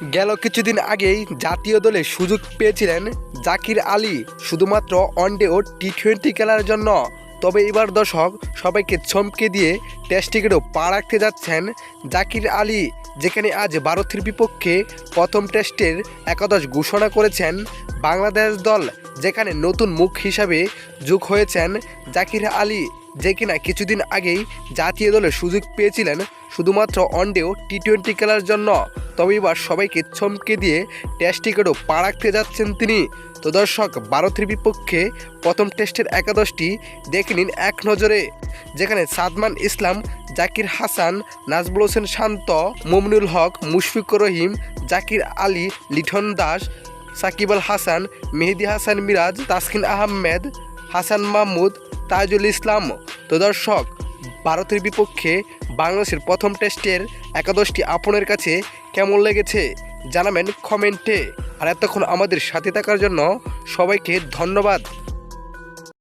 গেল কিছুদিন আগেই জাতীয় দলে সুযোগ পেয়েছিলেন জাকির আলী শুধুমাত্র ওয়ানডে ও টি-20 খেলার জন্য। তবে এবার দর্শক সবাইকে চমকে দিয়ে টেস্ট ক্রিকেটেও পা রাখতে যাচ্ছেন জাকির আলী, যেখানে আজ ভারতের বিপক্ষে প্রথম টেস্টের একাদশ ঘোষণা করেছেন বাংলাদেশ দল, যেখানে নতুন মুখ হিসাবে যোগ হয়েছেন জাকির আলী, যে কিনা কিছুদিন আগেই জাতীয় দলে সুযোগ পেয়েছিলেন শুধুমাত্র ওয়ানডে ও টি-20 খেলার জন্য। তবে এবার সবাইকে চমকে দিয়ে টেস্ট ক্রিকেটও পা রাখতে যাচ্ছেন তিনি। তো দর্শক, ভারতের বিপক্ষে প্রথম টেস্টের একাদশটি দেখে নিন এক নজরে, যেখানে সাদমান ইসলাম, জাকির হাসান, নাজমুল হোসেন শান্ত, মুমিনুল হক, মুশফিকুর রহিম, জাকির আলী, লিটন দাস, সাকিব আল হাসান, মেহেদী হাসান মিরাজ, তাসকিন আহমেদ, হাসান মাহমুদ, তাজুল ইসলাম। তো দর্শক, ভারতের বিপক্ষে বাংলাদেশের প্রথম টেস্টের একাদশটি আপনার কাছে কেমন লেগেছে জানাবেন কমেন্টে। আর এতক্ষণ আমাদের সাথে থাকার জন্য সবাইকে ধন্যবাদ।